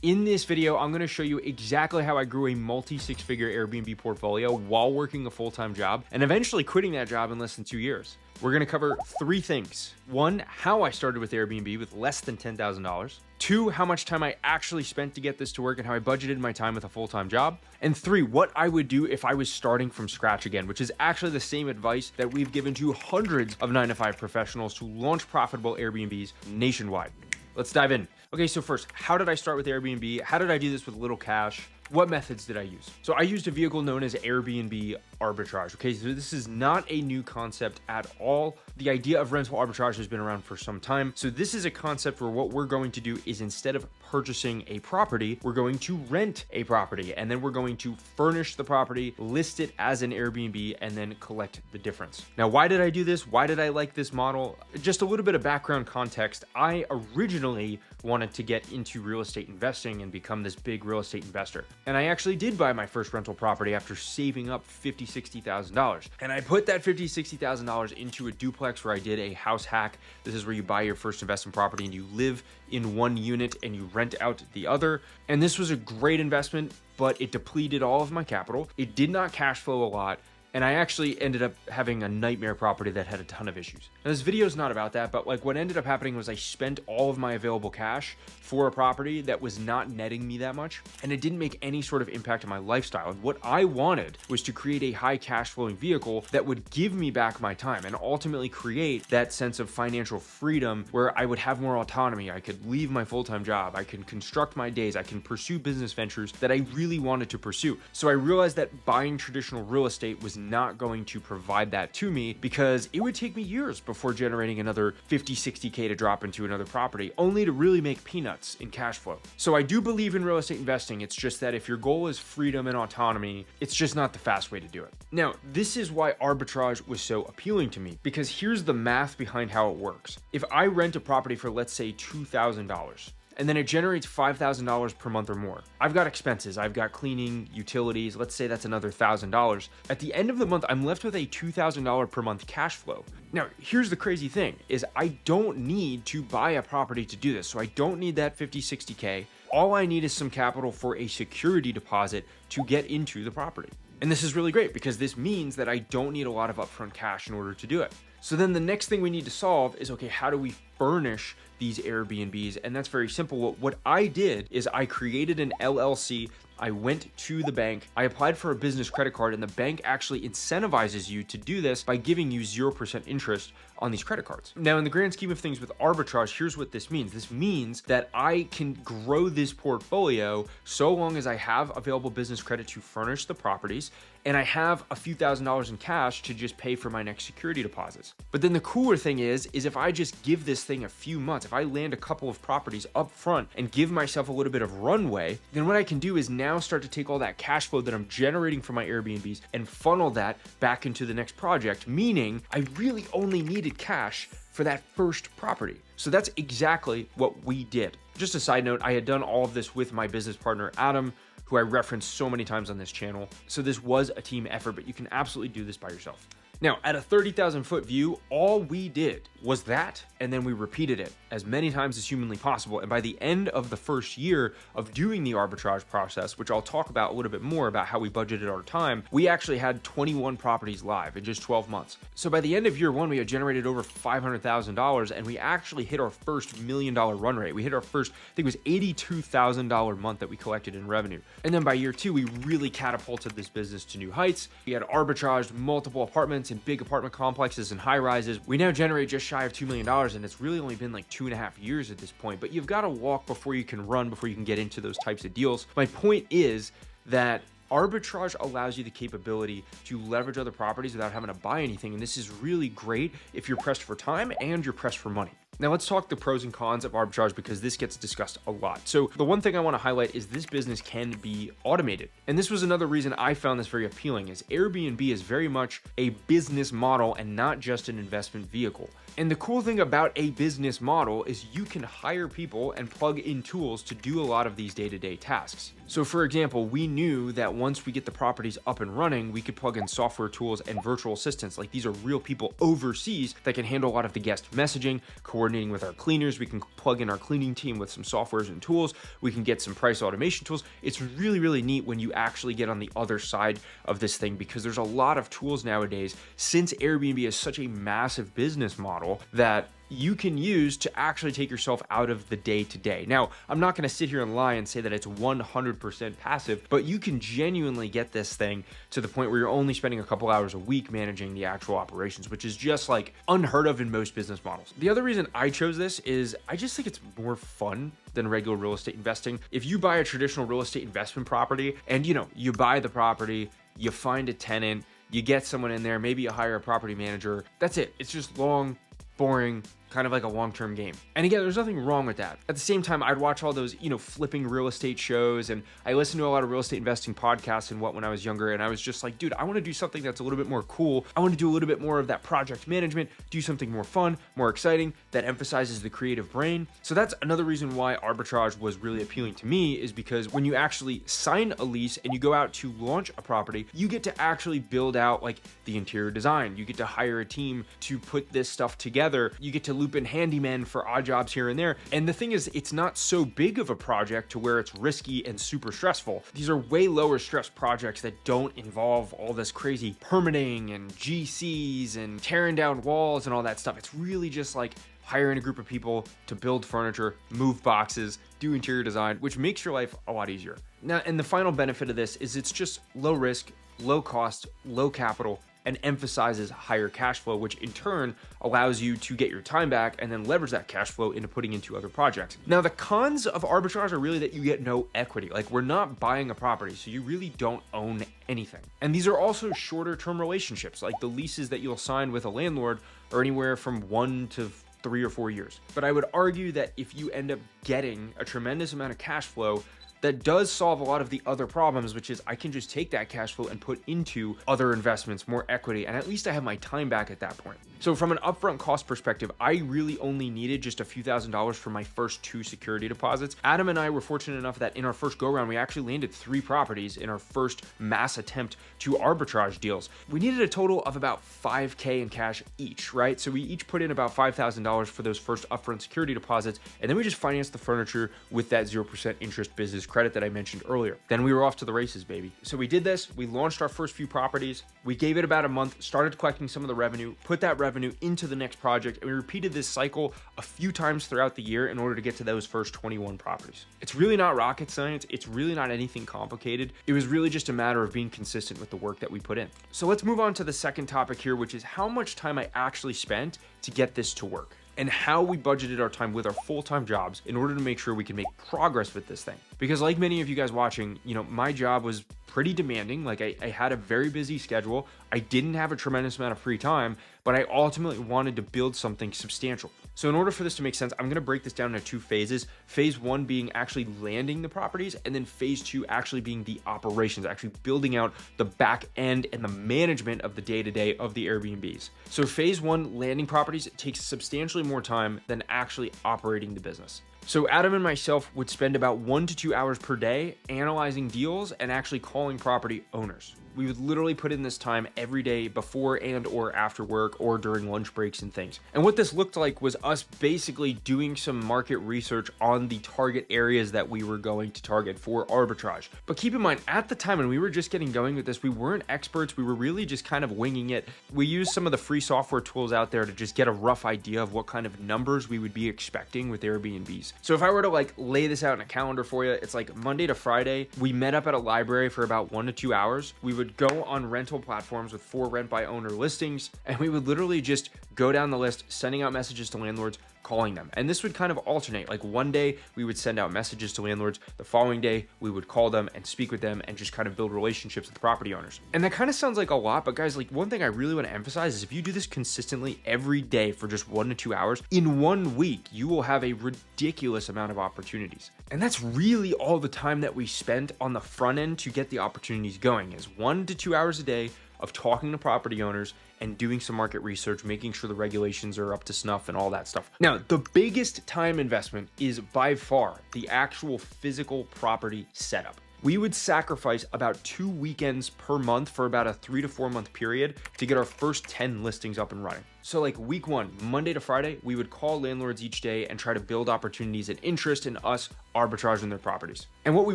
In this video, I'm going to show you exactly how I grew a multi-six-figure Airbnb portfolio while working a full-time job and eventually quitting that job in less than 2 years. We're going to cover three things. One, how I started with Airbnb with less than $10,000. Two, how much time I actually spent to get this to work and how I budgeted my time with a full-time job. And three, what I would do if I was starting from scratch again, which is actually the same advice that we've given to hundreds of 9-to-5 professionals to launch profitable Airbnbs nationwide. Let's dive in. Okay, so first, how did I start with Airbnb? How did I do this with little cash? What methods did I use? So I used a vehicle known as Airbnb arbitrage. Okay, so this is not a new concept at all. The idea of rental arbitrage has been around for some time. So this is a concept where what we're going to do is instead of purchasing a property, we're going to rent a property and then we're going to furnish the property, list it as an Airbnb, and then collect the difference. Now, why did I do this? Why did I like this model? Just a little bit of background context. I originally wanted to get into real estate investing and become this big real estate investor. And I actually did buy my first rental property after saving up $50,000, $60,000. And I put that $50,000, $60,000 into a duplex where I did a house hack. This is where you buy your first investment property and you live in one unit and you rent out the other. And this was a great investment, but it depleted all of my capital. It did not cash flow a lot. And I actually ended up having a nightmare property that had a ton of issues. Now, this video is not about that, but like what ended up happening was I spent all of my available cash for a property that was not netting me that much, and it didn't make any sort of impact on my lifestyle. And what I wanted was to create a high cash flowing vehicle that would give me back my time and ultimately create that sense of financial freedom where I would have more autonomy. I could leave my full-time job. I can construct my days. I can pursue business ventures that I really wanted to pursue. So I realized that buying traditional real estate was not going to provide that to me because it would take me years before generating another 50, 60K to drop into another property, only to really make peanuts in cash flow. So I do believe in real estate investing. It's just that if your goal is freedom and autonomy, it's just not the fast way to do it. Now, this is why arbitrage was so appealing to me, because here's the math behind how it works. If I rent a property for, let's say, $2,000, and then it generates $5,000 per month or more. I've got expenses, I've got cleaning, utilities, let's say that's another $1,000. At the end of the month, I'm left with a $2,000 per month cash flow. Now, here's the crazy thing, is I don't need to buy a property to do this. So I don't need that 50, 60K. All I need is some capital for a security deposit to get into the property. And this is really great because this means that I don't need a lot of upfront cash in order to do it. So then the next thing we need to solve is, okay, how do we furnish these Airbnbs? And that's very simple. What I did is I created an LLC. I went to the bank, I applied for a business credit card, and the bank actually incentivizes you to do this by giving you 0% interest on these credit cards. Now, in the grand scheme of things with arbitrage, here's what this means. This means that I can grow this portfolio so long as I have available business credit to furnish the properties, and I have a few $1,000s in cash to just pay for my next security deposits. But then the cooler thing is if I just give this thing a few months, if I land a couple of properties up front and give myself a little bit of runway, then what I can do is now start to take all that cash flow that I'm generating from my Airbnbs and funnel that back into the next project, meaning I really only needed cash for that first property. So that's exactly what we did. Just a side note, I had done all of this with my business partner, Adam, who I referenced so many times on this channel. So this was a team effort, but you can absolutely do this by yourself. Now, at a 30,000 foot view, all we did was that, and then we repeated it as many times as humanly possible. And by the end of the first year of doing the arbitrage process, which I'll talk about a little bit more about how we budgeted our time, we actually had 21 properties live in just 12 months. So by the end of year one, we had generated over $500,000, and we actually hit our first $1 million run rate. We hit our first, I think it was $82,000 month that we collected in revenue. And then by year two, we really catapulted this business to new heights. We had arbitraged multiple apartments in big apartment complexes and high rises. We now generate just shy of $2 million, and it's really only been like 2.5 years at this point. But you've got to walk before you can run, before you can get into those types of deals. My point is that arbitrage allows you the capability to leverage other properties without having to buy anything. And this is really great if you're pressed for time and you're pressed for money. Now let's talk the pros and cons of arbitrage because this gets discussed a lot. So the one thing I want to highlight is this business can be automated. And this was another reason I found this very appealing, is Airbnb is very much a business model and not just an investment vehicle. And the cool thing about a business model is you can hire people and plug in tools to do a lot of these day-to-day tasks. So for example, we knew that once we get the properties up and running, we could plug in software tools and virtual assistants. Like, these are real people overseas that can handle a lot of the guest messaging, coordinate coordinating with our cleaners. We can plug in our cleaning team with some softwares and tools. We can get some price automation tools. It's really, really neat when you actually get on the other side of this thing, because there's a lot of tools nowadays, since Airbnb is such a massive business model, that you can use to actually take yourself out of the day-to-day. Now, I'm not gonna sit here and lie and say that it's 100% passive, but you can genuinely get this thing to the point where you're only spending a couple hours a week managing the actual operations, which is just like unheard of in most business models. The other reason I chose this is I just think it's more fun than regular real estate investing. If you buy a traditional real estate investment property and you buy the property, you find a tenant, you get someone in there, maybe you hire a property manager, that's it. It's just long, boring, kind of like a long-term game. And again, there's nothing wrong with that. At the same time, I'd watch all those, flipping real estate shows, and I listened to a lot of real estate investing podcasts and when I was younger, and I was just like, dude, I want to do something that's a little bit more cool. I want to do a little bit more of that project management, do something more fun, more exciting, that emphasizes the creative brain. So that's another reason why arbitrage was really appealing to me, is because when you actually sign a lease and you go out to launch a property, you get to actually build out like the interior design. You get to hire a team to put this stuff together. You get to loop in handymen for odd jobs here and there. And the thing is, it's not so big of a project to where it's risky and super stressful. These are way lower stress projects that don't involve all this crazy permitting and GCs and tearing down walls and all that stuff. It's really just like hiring a group of people to build furniture, move boxes, do interior design, which makes your life a lot easier. Now, and the final benefit of this is it's just low risk, low cost, low capital, and emphasizes higher cash flow, which in turn allows you to get your time back and then leverage that cash flow into putting into other projects. Now, the cons of arbitrage are really that you get no equity. Like, we're not buying a property, so you really don't own anything. And these are also shorter term relationships. Like, the leases that you'll sign with a landlord are anywhere from 1 to 3 or 4 years. But I would argue that if you end up getting a tremendous amount of cash flow, that does solve a lot of the other problems, which is I can just take that cash flow and put into other investments, more equity, and at least I have my time back at that point. So from an upfront cost perspective, I really only needed just a few $1,000s for my first 2 security deposits. Adam and I were fortunate enough that in our first go round, we actually landed 3 properties in our first mass attempt to arbitrage deals. We needed a total of about $5K in cash each, right? So we each put in about $5,000 for those first upfront security deposits, and then we just financed the furniture with that 0% interest business credit that I mentioned earlier. Then we were off to the races, baby. So we did this, we launched our first few properties, we gave it about a month, started collecting some of the revenue, put that revenue into the next project, and we repeated this cycle a few times throughout the year in order to get to those first 21 properties. It's really not rocket science. It's really not anything complicated. It was really just a matter of being consistent with the work that we put in. So let's move on to the second topic here, which is how much time I actually spent to get this to work, and how we budgeted our time with our full-time jobs in order to make sure we can make progress with this thing. Because like many of you guys watching, my job was pretty demanding. Like I had a very busy schedule. I didn't have a tremendous amount of free time, but I ultimately wanted to build something substantial. So in order for this to make sense, I'm gonna break this down into 2 phases. Phase 1 being actually landing the properties, and then phase 2 actually being the operations, actually building out the back end and the management of the day-to-day of the Airbnbs. So phase 1, landing properties, takes substantially more time than actually operating the business. So Adam and myself would spend about 1 to 2 hours per day analyzing deals and actually calling property owners. We would literally put in this time every day before and or after work or during lunch breaks and things. And what this looked like was us basically doing some market research on the target areas that we were going to target for arbitrage. But keep in mind, at the time when we were just getting going with this, we weren't experts. We were really just kind of winging it. We used some of the free software tools out there to just get a rough idea of what kind of numbers we would be expecting with Airbnbs. So if I were to lay this out in a calendar for you, it's like Monday to Friday. We met up at a library for about 1 to 2 hours. We would go on rental platforms with 4 rent by owner listings, and we would literally just go down the list, sending out messages to landlords, calling them. And this would kind of alternate. Like one day we would send out messages to landlords, the following day we would call them and speak with them and just kind of build relationships with property owners. And that kind of sounds like a lot, but guys, one thing I really want to emphasize is if you do this consistently every day for just 1 to 2 hours, in 1 week, you will have a ridiculous amount of opportunities. And that's really all the time that we spent on the front end to get the opportunities going, is 1 to 2 hours a day of talking to property owners and doing some market research, making sure the regulations are up to snuff and all that stuff. Now, the biggest time investment is by far the actual physical property setup. we would sacrifice about 2 weekends per month for about a 3 to 4 month period to get our first 10 listings up and running. So like week 1, Monday to Friday, we would call landlords each day and try to build opportunities and interest in us arbitraging their properties. And what we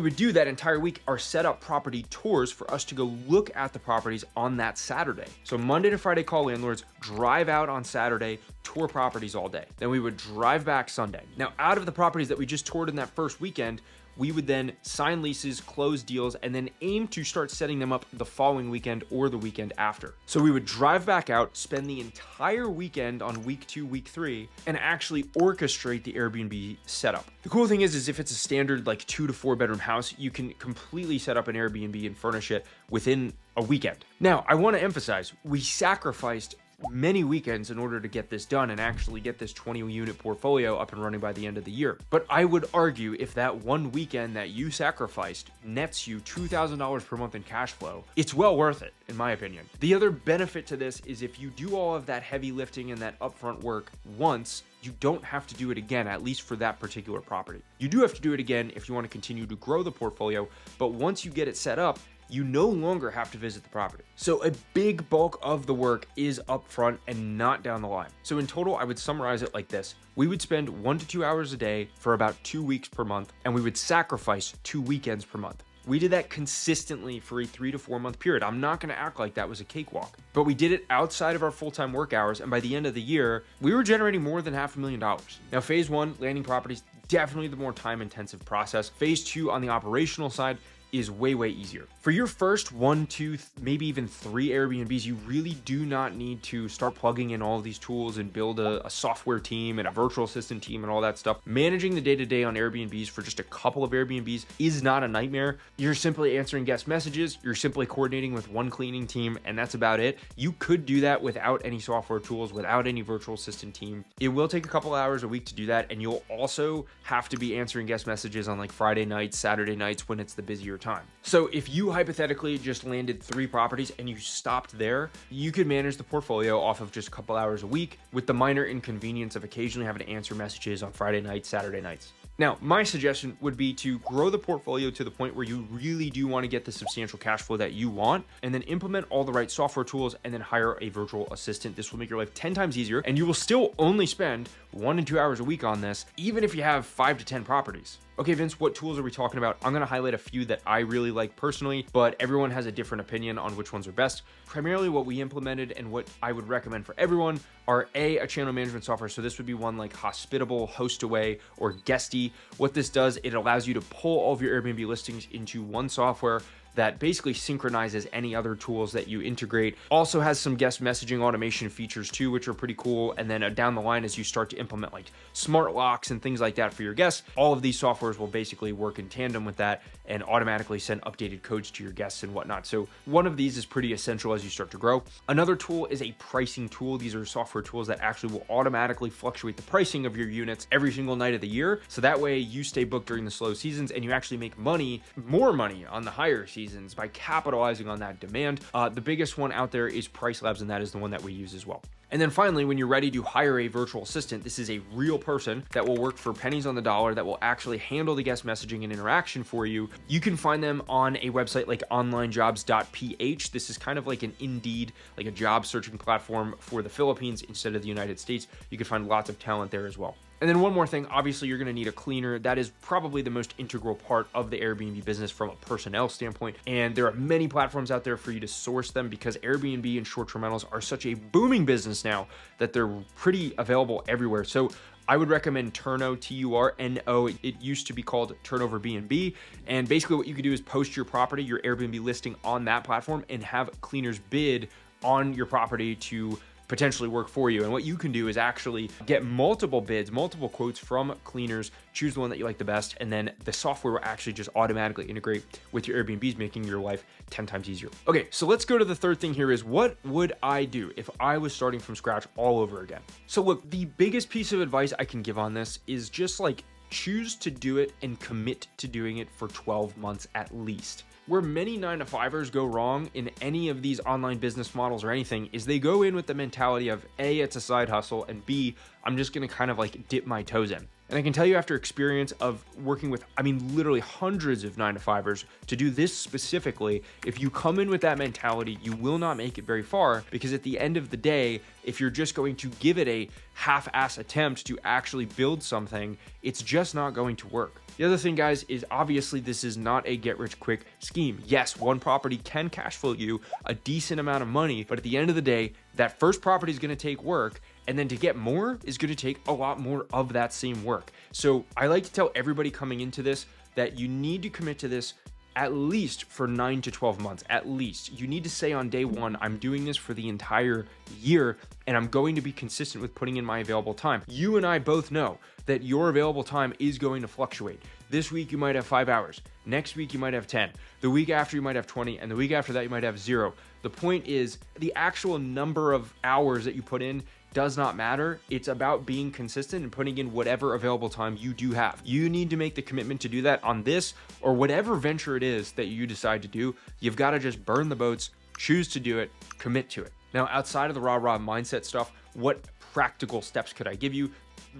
would do that entire week are set up property tours for us to go look at the properties on that Saturday. So Monday to Friday, call landlords, drive out on Saturday, tour properties all day. Then we would drive back Sunday. Now, out of the properties that we just toured in that first weekend, we would then sign leases, close deals, and then aim to start setting them up the following weekend or the weekend after. So we would drive back out, spend the entire weekend on week 2, week 3, and actually orchestrate the Airbnb setup. The cool thing is if it's a standard like 2 to 4 bedroom house, you can completely set up an Airbnb and furnish it within a weekend. Now, I want to emphasize, we sacrificed many weekends in order to get this done and actually get this 20 unit portfolio up and running by the end of the year. But I would argue if that one weekend that you sacrificed nets you $2,000 per month in cash flow, it's well worth it, in my opinion. The other benefit to this is if you do all of that heavy lifting and that upfront work once, you don't have to do it again, at least for that particular property. You do have to do it again if you want to continue to grow the portfolio, but once you get it set up, you no longer have to visit the property. So a big bulk of the work is upfront and not down the line. So in total, I would summarize it like this. We would spend 1 to 2 hours a day for about 2 weeks per month, and we would sacrifice 2 weekends per month. We did that consistently for a 3 to 4 month period. I'm not gonna act like that was a cakewalk, but we did it outside of our full-time work hours, and by the end of the year, we were generating more than $500,000. Now, phase 1, landing properties, definitely the more time-intensive process. Phase 2 on the operational side is way easier. For your first 1, 2, maybe even 3 Airbnbs, you really do not need to start plugging in all of these tools and build a software team and a virtual assistant team and all that stuff. Managing the day-to-day on Airbnbs for just a couple of Airbnbs is not a nightmare. You're simply answering guest messages, you're simply coordinating with one cleaning team, and that's about it. You could do that without any software tools, without any virtual assistant team. It will take a couple hours a week to do that, and you'll also have to be answering guest messages on like Friday nights, Saturday nights when it's the busier time. So if you hypothetically just landed 3 properties and you stopped there, you could manage the portfolio off of just a couple hours a week with the minor inconvenience of occasionally having to answer messages on Friday nights, Saturday nights. Now, my suggestion would be to grow the portfolio to the point where you really do want to get the substantial cash flow that you want, and then implement all the right software tools and then hire a virtual assistant. This will make your life 10 times easier, and you will still only spend 1 to 2 hours a week on this, even if you have 5 to 10 properties. Okay, Vince, what tools are we talking about? I'm gonna highlight a few that I really like personally, but everyone has a different opinion on which ones are best. Primarily what we implemented and what I would recommend for everyone are a channel management software. So this would be one like Hospitable, Hostaway, or Guesty. What this does, it allows you to pull all of your Airbnb listings into one software that basically synchronizes any other tools that you integrate. Also has some guest messaging automation features too, which are pretty cool. And then down the line, as you start to implement like smart locks and things like that for your guests, all of these softwares will basically work in tandem with that and automatically send updated codes to your guests and whatnot. So one of these is pretty essential as you start to grow. Another tool is a pricing tool. These are software tools that actually will automatically fluctuate the pricing of your units every single night of the year. So that way you stay booked during the slow seasons and you actually make more money on the higher seasons by capitalizing on that demand. The biggest one out there is Price Labs, and that is the one that we use as well. And then finally, when you're ready to hire a virtual assistant, this is a real person that will work for pennies on the dollar, that will actually handle the guest messaging and interaction for you. You can find them on a website like onlinejobs.ph. This is kind of like an Indeed, like a job searching platform for the Philippines instead of the United States. You can find lots of talent there as well. And then one more thing, obviously you're going to need a cleaner. That is probably the most integral part of the Airbnb business from a personnel standpoint. And there are many platforms out there for you to source them because Airbnb and short-term rentals are such a booming business now that they're pretty available everywhere. So I would recommend Turno, Turno. It used to be called Turnover B&B. And basically what you could do is post your property, your Airbnb listing on that platform and have cleaners bid on your property to potentially work for you. And what you can do is actually get multiple bids, multiple quotes from cleaners, choose the one that you like the best, and then the software will actually just automatically integrate with your Airbnbs, making your life 10 times easier. Okay, so let's go to the third thing here is what would I do if I was starting from scratch all over again? So look, the biggest piece of advice I can give on this is just like choose to do it and commit to doing it for 12 months at least. Where many 9-to-5ers go wrong in any of these online business models or anything is they go in with the mentality of A, it's a side hustle, and B, I'm just gonna kind of like dip my toes in. And I can tell you after experience of working with, I mean, literally hundreds of 9-to-5ers to do this specifically, if you come in with that mentality, you will not make it very far, because at the end of the day, if you're just going to give it a half-ass attempt to actually build something, it's just not going to work. The other thing, guys, is obviously this is not a get-rich-quick scheme. Yes, one property can cash flow you a decent amount of money, but at the end of the day, that first property is going to take work, and then to get more is going to take a lot more of that same work. So I like to tell everybody coming into this that you need to commit to this at least for 9 to 12 months, at least. You need to say on day one, I'm doing this for the entire year, and I'm going to be consistent with putting in my available time. You and I both know that your available time is going to fluctuate. This week, you might have 5 hours. Next week, you might have 10. The week after, you might have 20. And the week after that, you might have 0. The point is, the actual number of hours that you put in does not matter. It's about being consistent and putting in whatever available time you do have. You need to make the commitment to do that on this or whatever venture it is that you decide to do. You've got to just burn the boats, choose to do it, commit to it. Now, outside of the rah mindset stuff, what practical steps could I give you?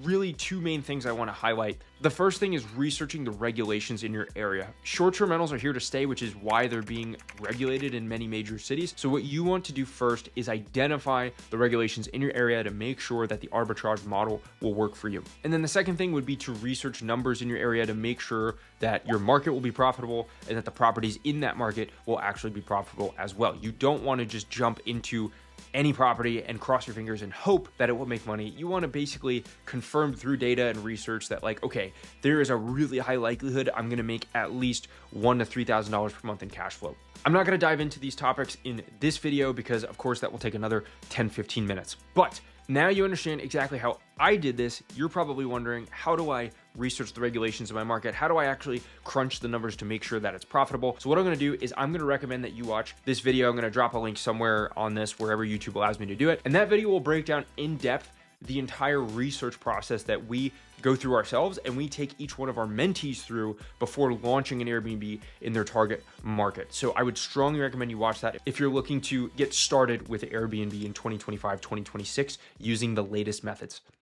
Really, two main things I want to highlight. The first thing is researching the regulations in your area. Short-term rentals are here to stay, which is why they're being regulated in many major cities. So what you want to do first is identify the regulations in your area to make sure that the arbitrage model will work for you. And then the second thing would be to research numbers in your area to make sure that your market will be profitable and that the properties in that market will actually be profitable as well. You don't want to just jump into any property and cross your fingers and hope that it will make money. You want to basically confirm through data and research that, like, okay, there is a really high likelihood I'm going to make at least $1,000 to $3,000 per month in cash flow. I'm not going to dive into these topics in this video because, of course, that will take another 10-15 minutes. But now you understand exactly how I did this. You're probably wondering, how do I research the regulations of my market? How do I actually crunch the numbers to make sure that it's profitable? So what I'm going to do is I'm going to recommend that you watch this video. I'm going to drop a link somewhere on this, wherever YouTube allows me to do it. And that video will break down in depth the entire research process that we go through ourselves and we take each one of our mentees through before launching an Airbnb in their target market. So I would strongly recommend you watch that if you're looking to get started with Airbnb in 2025, 2026 using the latest methods.